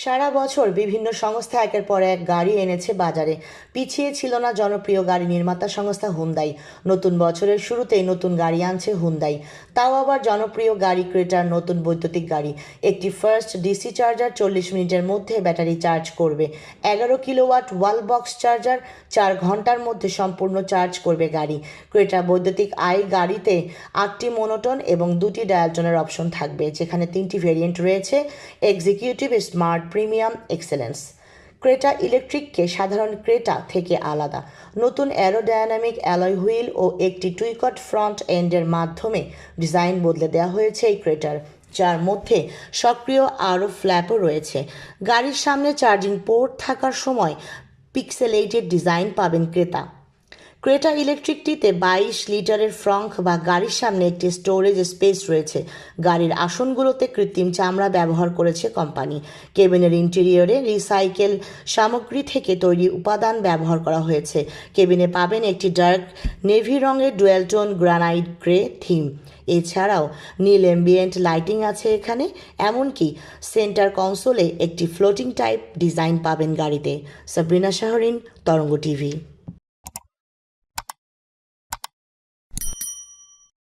সারা বছর বিভিন্ন সংস্থা একের পর এক গাড়ি এনেছে বাজারে। পিছিয়ে ছিল না জনপ্রিয় গাড়ি নির্মাতা সংস্থা হুন্দাই। নতুন বছরের শুরুতেই নতুন গাড়ি আনছে হুন্দাই, তাও আবার জনপ্রিয় গাড়ি ক্রেটার নতুন বৈদ্যুতিক গাড়ি। একটি ফার্স্ট ডিসি চার্জার 40 মিনিটের মধ্যে ব্যাটারি চার্জ করবে। 11 কিলোওয়াট ওয়াল বক্স চার্জার 4 ঘন্টার মধ্যে সম্পূর্ণ চার্জ করবে গাড়ি। ক্রেটা বৈদ্যুতিক গাড়িতে 8টি মোনোটন এবং 2টি ডায়ালটনের অপশন থাকবে, যেখানে 3টি ভেরিয়েন্ট রয়েছে: executive, smart, premium, excellence. Creta ইলেকট্রিককে সাধারণ ক্রেটা থেকে আলাদা। নতুন অ্যারোডায়নামিক অ্যালয় হুইল ও একটি টুইকট ফ্রন্ট এন্ডের মাধ্যমে ডিজাইন বদলে দেওয়া হয়েছে এই ক্রেটার, যার মধ্যে সক্রিয় আরও ফ্ল্যাপও রয়েছে। গাড়ির সামনে চার্জিং পোর্ট থাকার সময় পিক্সেলেটেড ডিজাইন পাবেন ক্রেতা। ক্রেটা ইলেকট্রিকটিতে 22 লিটারের ফ্রঙ্ক বা গাড়ির সামনে একটি স্টোরেজ স্পেস রয়েছে। গাড়ির আসনগুলোতে কৃত্রিম চামড়া ব্যবহার করেছে কোম্পানি। কেবিনের ইন্টেরিয়রে রিসাইকেল সামগ্রী থেকে তৈরি উপাদান ব্যবহার করা হয়েছে। কেবিনে পাবেন একটি ডার্ক নেভি রঙের dual tone granite grey theme. এছাড়াও নীল অ্যাম্বিয়েন্ট লাইটিং আছে এখানে। এমনকি সেন্টার কনসোলে একটি ফ্লোটিং টাইপ ডিজাইন পাবেন গাড়িতে। সাবরিনা শাহরিন, তরঙ্গ টিভি।